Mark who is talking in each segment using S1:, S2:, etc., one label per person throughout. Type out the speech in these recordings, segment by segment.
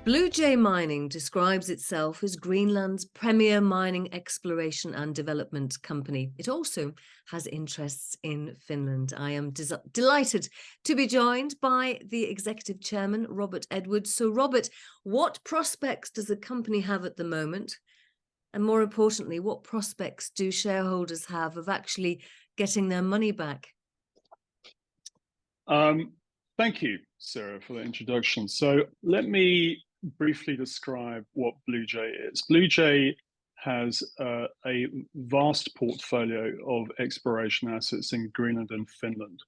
S1: Bluejay Mining describes itself as Greenland's premier mining exploration and development company. It also has interests in Finland. I am delighted to be joined by the executive chairman, Robert Edwards. So, Robert, what prospects does the company have at the moment? And more importantly, what prospects do shareholders have of actually getting their money back?
S2: Thank you, Sarah, for the introduction. So let me briefly describe what Bluejay is. Bluejay has a vast portfolio of exploration assets in Greenland and Finland.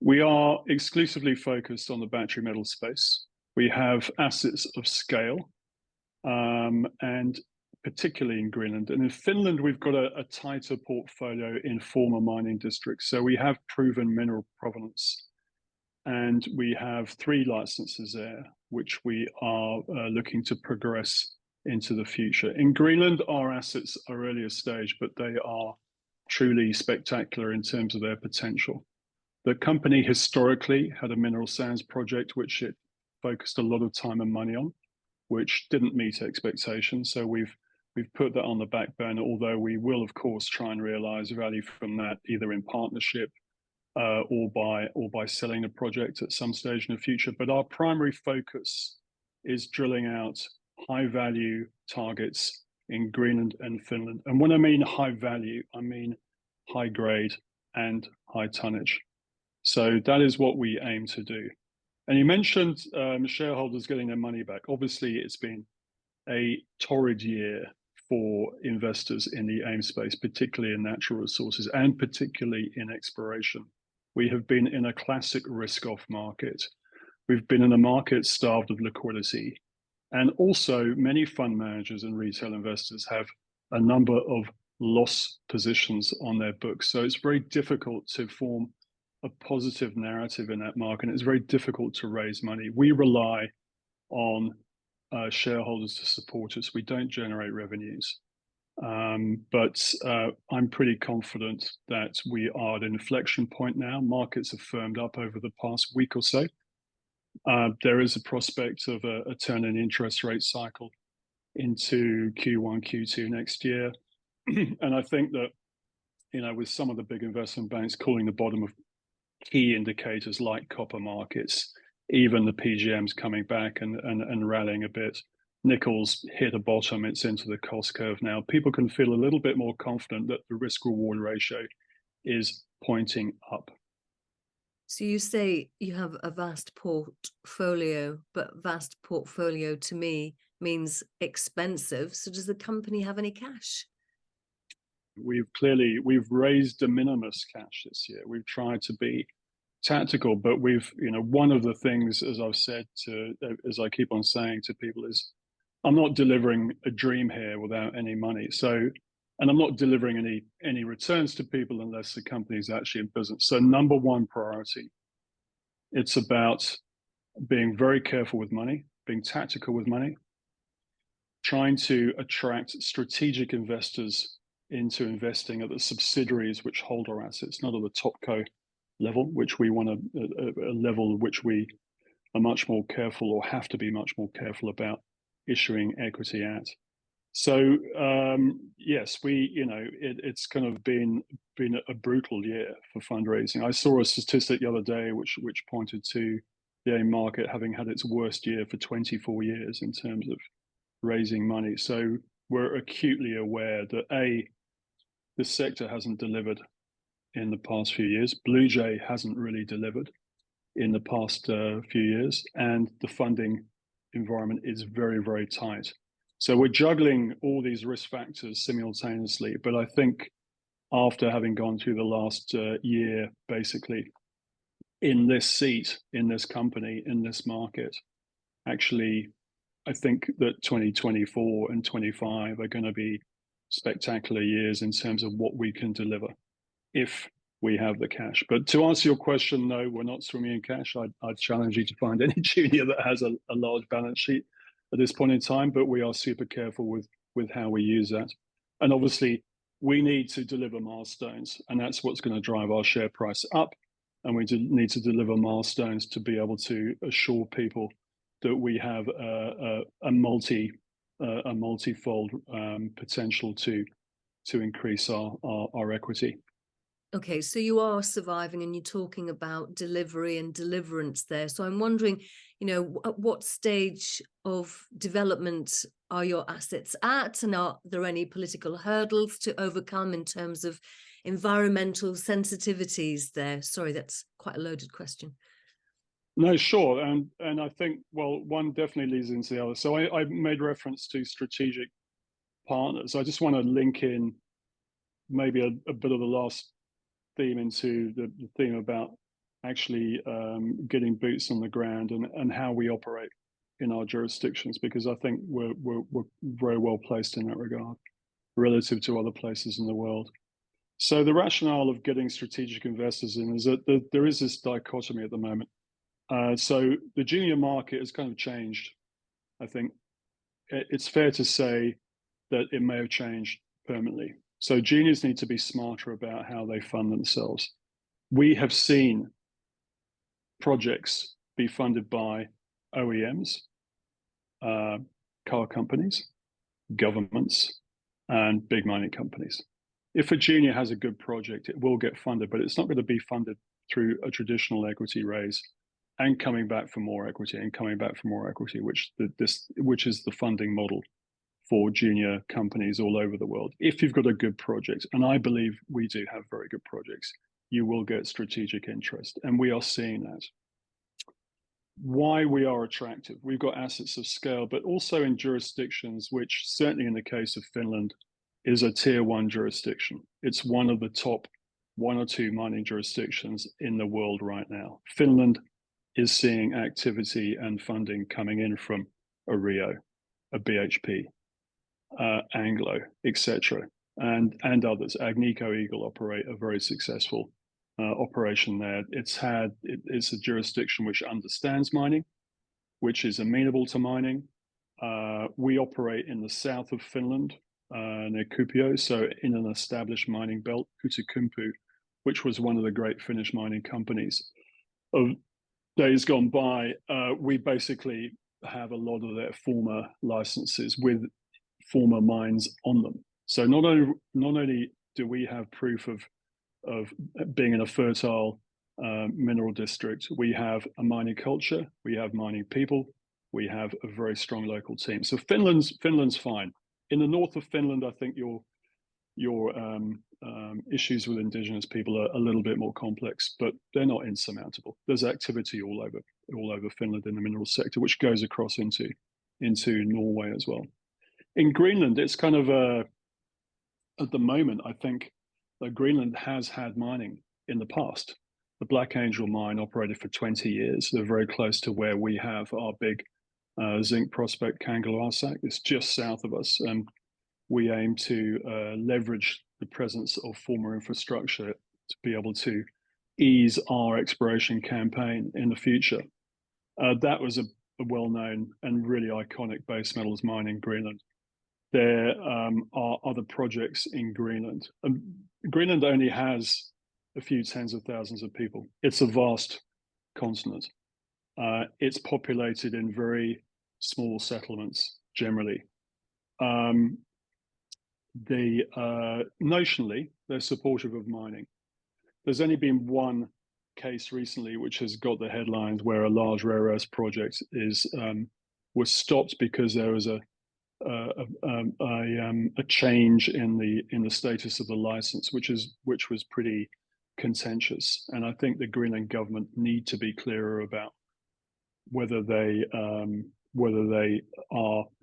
S2: We are exclusively focused on the battery metal space. We have assets of scale, and particularly in Greenland. And in Finland, we've got a tighter portfolio in former mining districts. So we have proven mineral provenance. And we have 3 licenses there, which we are looking to progress into the future. In Greenland, our assets are earlier stage, but they are truly spectacular in terms of their potential. The company historically had a mineral sands project, which it focused a lot of time and money on, which didn't meet expectations. So we've put that on the back burner, although we will, of course, try and realize value from that, either in partnership or by selling the project at some stage in the future. But our primary focus is drilling out high value targets in Greenland and Finland. And when I mean high value, I mean high grade and high tonnage. So that is what we aim to do. And you mentioned shareholders getting their money back. Obviously, it's been a torrid year for investors in the AIM space, particularly in natural resources and particularly in exploration. We have been in a classic risk-off market. We've been in a market starved of liquidity. And also, many fund managers and retail investors have a number of loss positions on their books. So it's very difficult to form a positive narrative in that market. It's very difficult to raise money. We rely on shareholders to support us. We don't generate revenues. But I'm pretty confident that we are at an inflection point now. Markets have firmed up over the past week or so. There is a prospect of a turn in interest rate cycle into Q1, Q2 next year. And I think that, with some of the big investment banks calling the bottom of key indicators like copper markets, even the PGMs coming back and rallying a bit, nickel's hit a bottom, it's into the cost curve now. People can feel a little bit more confident that the risk-reward ratio is pointing up.
S1: So you say you have a vast portfolio, but vast portfolio to me means expensive. So does the company have any cash?
S2: We've raised de minimis cash this year. We've tried to be tactical, but one of the things, as I've said as I keep on saying to people, is I'm not delivering a dream here without any money. So, and I'm not delivering any returns to people unless the company is actually in business. So number one priority, it's about being very careful with money, being tactical with money, trying to attract strategic investors into investing at the subsidiaries which hold our assets, not at the topco level, which we want a level which we are much more careful or have to be much more careful about issuing equity at. So yes, it's kind of been a brutal year for fundraising. I saw a statistic the other day which pointed to the AIM market having had its worst year for 24 years in terms of raising money. So we're acutely aware that the sector hasn't delivered in the past few years. Bluejay hasn't really delivered in the past few years, and the funding environment is very, very tight. So we're juggling all these risk factors simultaneously. But I think after having gone through the last year, basically in this seat, in this company, in this market, actually, I think that 2024 and 25 are going to be spectacular years in terms of what we can deliver if we have the cash. But to answer your question, no, we're not swimming in cash. I'd challenge you to find any junior that has a large balance sheet at this point in time, but we are super careful with how we use that. And obviously, we need to deliver milestones, and that's what's going to drive our share price up. And we need to deliver milestones to be able to assure people that we have a multi-fold potential to increase our equity.
S1: Okay, so you are surviving, and you're talking about delivery and deliverance there. So I'm wondering, at what stage of development are your assets at, and are there any political hurdles to overcome in terms of environmental sensitivities there? Sorry, that's quite a loaded question.
S2: No, sure, and I think, well, one definitely leads into the other. So I made reference to strategic partners. I just want to link in maybe a bit of the last theme into the theme about actually getting boots on the ground and how we operate in our jurisdictions, because I think we're very well placed in that regard relative to other places in the world. So the rationale of getting strategic investors in is that there is this dichotomy at the moment. So the junior market has kind of changed. I think it's fair to say that it may have changed permanently. So juniors need to be smarter about how they fund themselves. We have seen projects be funded by OEMs, car companies, governments, and big mining companies. If a junior has a good project, it will get funded, but it's not going to be funded through a traditional equity raise and coming back for more equity and coming back for more equity, which is the funding model for junior companies all over the world. If you've got a good project, and I believe we do have very good projects, you will get strategic interest, and we are seeing that. Why we are attractive? We've got assets of scale, but also in jurisdictions which, certainly in the case of Finland, is a tier 1 jurisdiction. It's one of the top 1 or 2 mining jurisdictions in the world right now. Finland is seeing activity and funding coming in from a Rio, a BHP, Anglo, etc., and others. Agnico Eagle operate a very successful operation there. It's a jurisdiction which understands mining, which is amenable to mining. We operate in the south of Finland, near Kuopio, so in an established mining belt, Outokumpu, which was one of the great Finnish mining companies of days gone by. We basically have a lot of their former licenses with former mines on them. So not only do we have proof of being in a fertile mineral district, we have a mining culture, we have mining people, we have a very strong local team. So Finland's fine. In the north of Finland, I think your issues with indigenous people are a little bit more complex, but they're not insurmountable. There's activity all over Finland in the mineral sector, which goes across into Norway as well. In Greenland, it's kind of at the moment, I think that Greenland has had mining in the past. The Black Angel mine operated for 20 years. They're very close to where we have our big zinc prospect, Kangerluarsuk. It's just south of us, and we aim to leverage the presence of former infrastructure to be able to ease our exploration campaign in the future. That was a well-known and really iconic base metals mine in Greenland. There are other projects in Greenland. Greenland only has a few tens of thousands of people. It's a vast continent. It's populated in very small settlements generally. Notionally, they're supportive of mining. There's only been one case recently which has got the headlines where a large rare earth project was stopped because there was a change in the status of the license, which was pretty contentious. And I think the Greenland government need to be clearer about whether they are,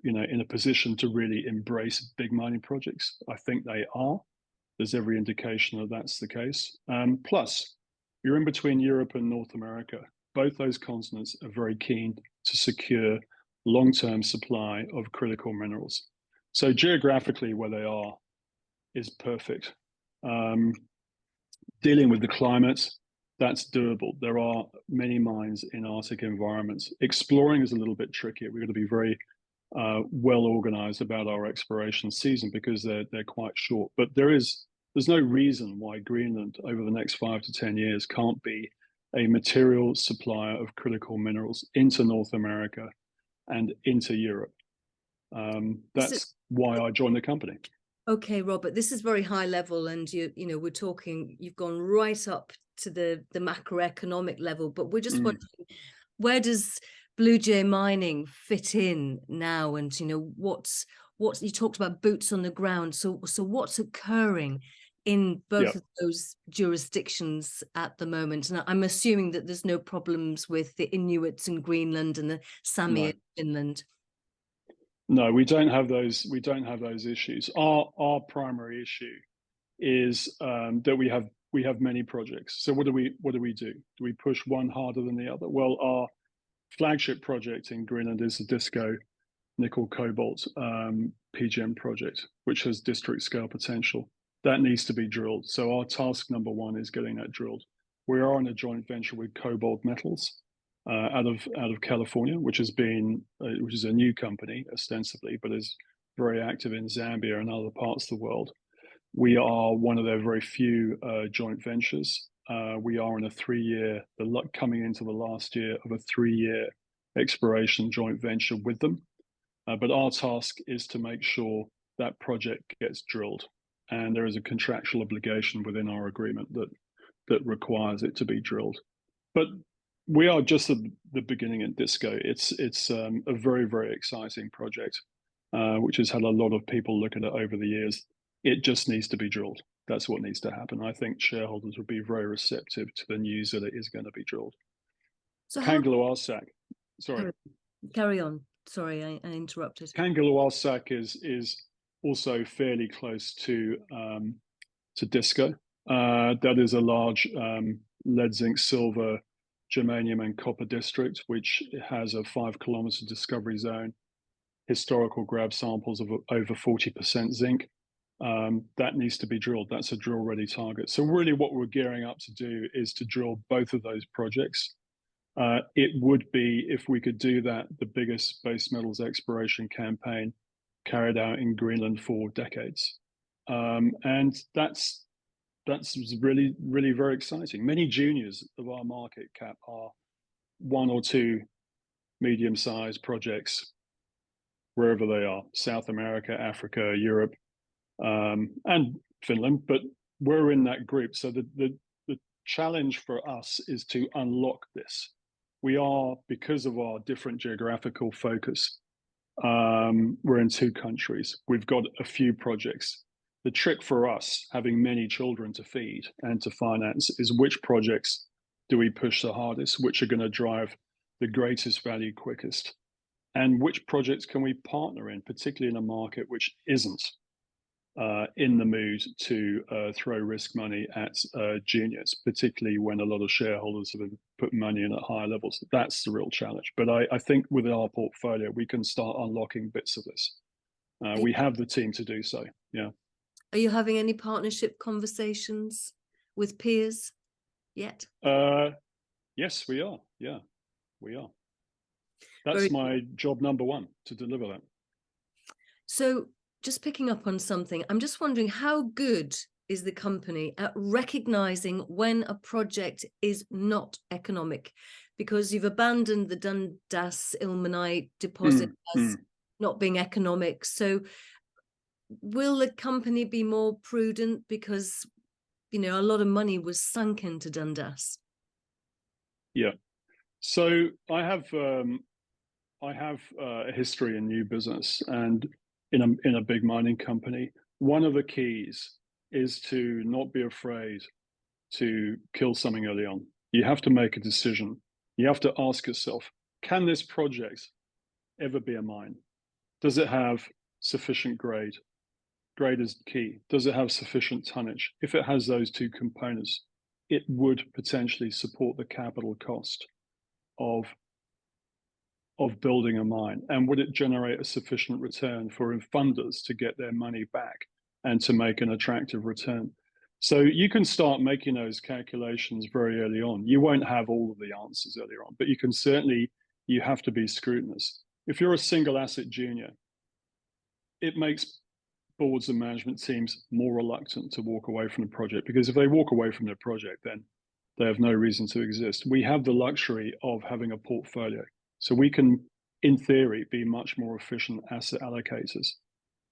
S2: in a position to really embrace big mining projects. I think they are. There's every indication that that's the case. Plus, you're in between Europe and North America. Both those continents are very keen to secure long-term supply of critical minerals. So geographically, where they are is perfect. Dealing with the climate, that's doable. There are many mines in Arctic environments. Exploring is a little bit trickier. We've got to be very well organized about our exploration season because they're quite short. But there's no reason why Greenland over the next 5 to 10 years can't be a material supplier of critical minerals into North America and into Europe. That's why I joined the company.
S1: Okay, Robert, this is very high level, and we're talking, you've gone right up to the macroeconomic level, but we're just wondering, where does Bluejay Mining fit in now? And what's you talked about boots on the ground. So what's occurring in both of those jurisdictions at the moment? And I'm assuming that there's no problems with the Inuits in Greenland and the Sami in Finland.
S2: No, we don't have those. We don't have those issues. Our primary issue is that we have many projects. So what do we do? Do we push one harder than the other? Well, our flagship project in Greenland is the Disko nickel-cobalt PGM project, which has district scale potential. That needs to be drilled. So our task number one is getting that drilled. We are in a joint venture with Cobalt Metals out of California, which is a new company ostensibly, but is very active in Zambia and other parts of the world. We are one of their very few joint ventures. We are in a 3-year, coming into the last year of a 3-year exploration joint venture with them. But our task is to make sure that project gets drilled, and there is a contractual obligation within our agreement that requires it to be drilled. But we are just at the beginning at Disko. It's a very, very exciting project, which has had a lot of people look at it over the years. It just needs to be drilled. That's what needs to happen. I think shareholders would be very receptive to the news that it is going to be drilled. So Kangerluarsuk, sorry.
S1: Carry on. Sorry, I interrupted.
S2: Kangerluarsuk is also fairly close to Disko. That is a large lead, zinc, silver, germanium and copper district, which has a 5-kilometer discovery zone, historical grab samples of over 40% zinc. That needs to be drilled. That's a drill-ready target. So really what we're gearing up to do is to drill both of those projects. It would be, if we could do that, the biggest base metals exploration campaign carried out in Greenland for decades. And that's really, really very exciting. Many juniors of our market cap are 1 or 2 medium-sized projects, wherever they are, South America, Africa, Europe, and Finland, but we're in that group. So the challenge for us is to unlock this. We are, because of our different geographical focus, we're in 2 countries. We've got a few projects. The trick for us, having many children to feed and to finance, is which projects do we push the hardest, which are going to drive the greatest value quickest, and which projects can we partner in, particularly in a market which isn't in the mood to throw risk money at juniors, particularly when a lot of shareholders have put money in at higher levels. That's the real challenge. But I think with our portfolio, we can start unlocking bits of this. We have the team to do so. Yeah.
S1: Are you having any partnership conversations with peers yet?
S2: Yes, we are. Yeah, we are. That's my job number one, to deliver that.
S1: So just picking up on something, I'm just wondering, how good is the company at recognizing when a project is not economic? Because you've abandoned the Dundas ilmenite deposit as not being economic. So will the company be more prudent, because a lot of money was sunk into Dundas?
S2: Yeah. So I have a history in new business, and in a big mining company, one of the keys is to not be afraid to kill something early on. You have to make a decision. You have to ask yourself, can this project ever be a mine? Does it have sufficient grade? Grade is key. Does it have sufficient tonnage? If it has those 2 components, it would potentially support the capital cost of building a mine. And would it generate a sufficient return for funders to get their money back and to make an attractive return? So you can start making those calculations very early on. You won't have all of the answers earlier on, but you can certainly, you have to be scrutinous. If you're a single asset junior, it makes boards and management teams more reluctant to walk away from the project, because if they walk away from the project, then they have no reason to exist. We have the luxury of having a portfolio. So we can in theory, be much more efficient asset allocators.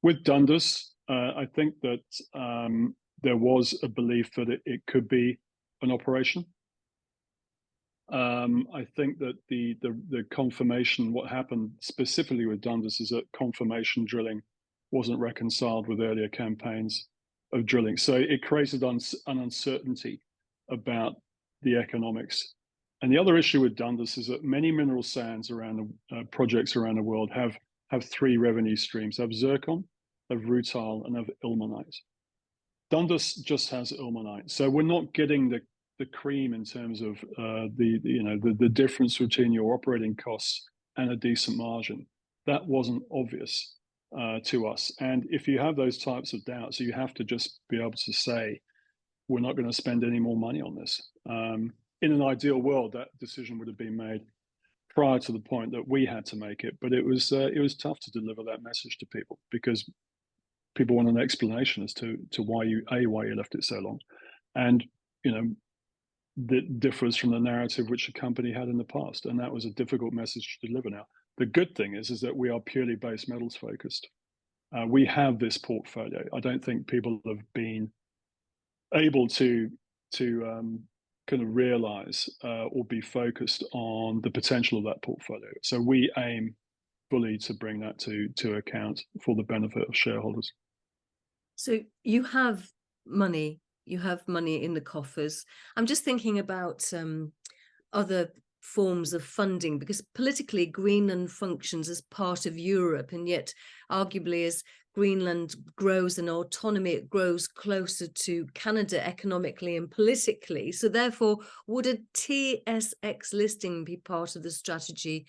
S2: With Dundas, I think that there was a belief that it could be an operation. I think that the confirmation, what happened specifically with Dundas, is that confirmation drilling wasn't reconciled with earlier campaigns of drilling. So it created an uncertainty about the economics. And the other issue with Dundas is that many mineral sands around projects around the world have 3 revenue streams: have zircon, have rutile, and have ilmenite. Dundas just has ilmenite, so we're not getting the cream in terms of the difference between your operating costs and a decent margin. That wasn't obvious to us. And if you have those types of doubts, you have to just be able to say, we're not going to spend any more money on this. In an ideal world, that decision would have been made prior to the point that we had to make it. But it was tough to deliver that message to people, because people want an explanation as to why you left it so long. And, that differs from the narrative which the company had in the past. And that was a difficult message to deliver. Now, the good thing is that we are purely base metals focused. We have this portfolio. I don't think people have been able to kind of realize or be focused on the potential of that portfolio. So we aim fully to bring that to account for the benefit of shareholders.
S1: So you have money. You have money in the coffers. I'm just thinking about other forms of funding, because politically Greenland functions as part of Europe, and yet arguably as Greenland grows in autonomy, it grows closer to Canada economically and politically. So therefore, would a TSX listing be part of the strategy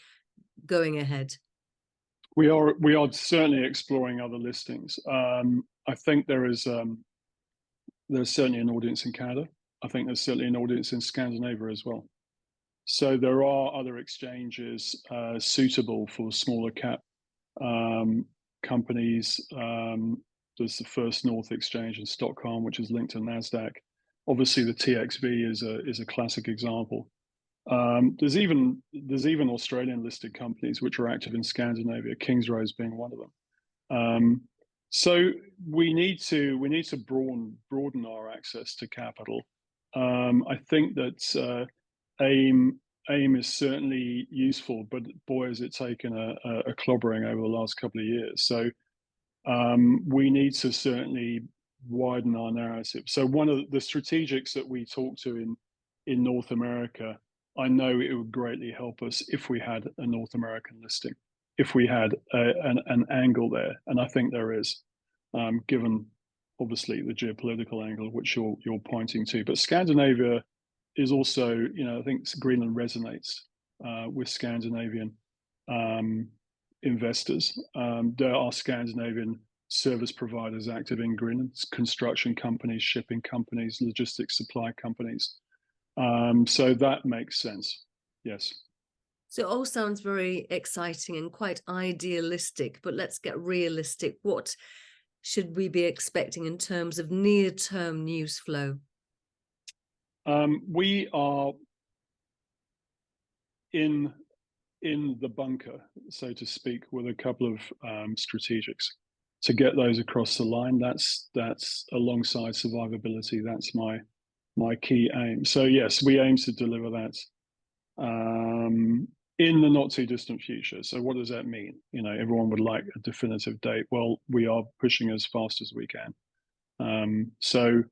S1: going ahead?
S2: We are certainly exploring other listings. I think there's certainly an audience in Canada. I think there's certainly an audience in Scandinavia as well. So there are other exchanges suitable for smaller cap companies. There's the First North Exchange in Stockholm, which is linked to NASDAQ. Obviously, the TXV is a classic example. There's even Australian listed companies which are active in Scandinavia, Kingsrose being one of them. So we need to broaden our access to capital. I think that AIM is certainly useful, but boy, has it taken a clobbering over the last couple of years. So we need to certainly widen our narrative. So one of the strategics that we talk to in North America, I know it would greatly help us if we had a North American listing, if we had an angle there, and I think there is, given obviously the geopolitical angle which you're pointing to. But Scandinavia is also, I think Greenland resonates with Scandinavian investors. There are Scandinavian service providers active in Greenland, construction companies, shipping companies, logistics supply companies. So that makes sense, yes.
S1: So it all sounds very exciting and quite idealistic, but let's get realistic. What should we be expecting in terms of near-term news flow?
S2: We are in the bunker, so to speak, with a couple of strategics to get those across the line. That's alongside survivability. That's my key aim. So yes, we aim to deliver that in the not too distant future. So what does that mean? Everyone would like a definitive date. Well, we are pushing as fast as we can. So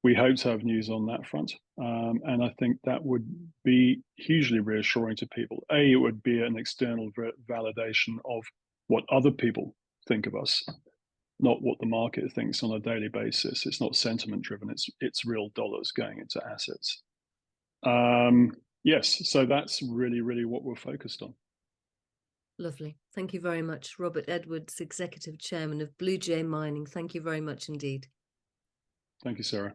S2: we hope to have news on that front. And I think that would be hugely reassuring to people. It would be an external validation of what other people think of us, not what the market thinks on a daily basis. It's not sentiment driven. It's real dollars going into assets. Yes, so that's really, really what we're focused on.
S1: Lovely. Thank you very much, Robert Edwards, Executive Chairman of Bluejay Mining. Thank you very much indeed.
S2: Thank you, Sarah.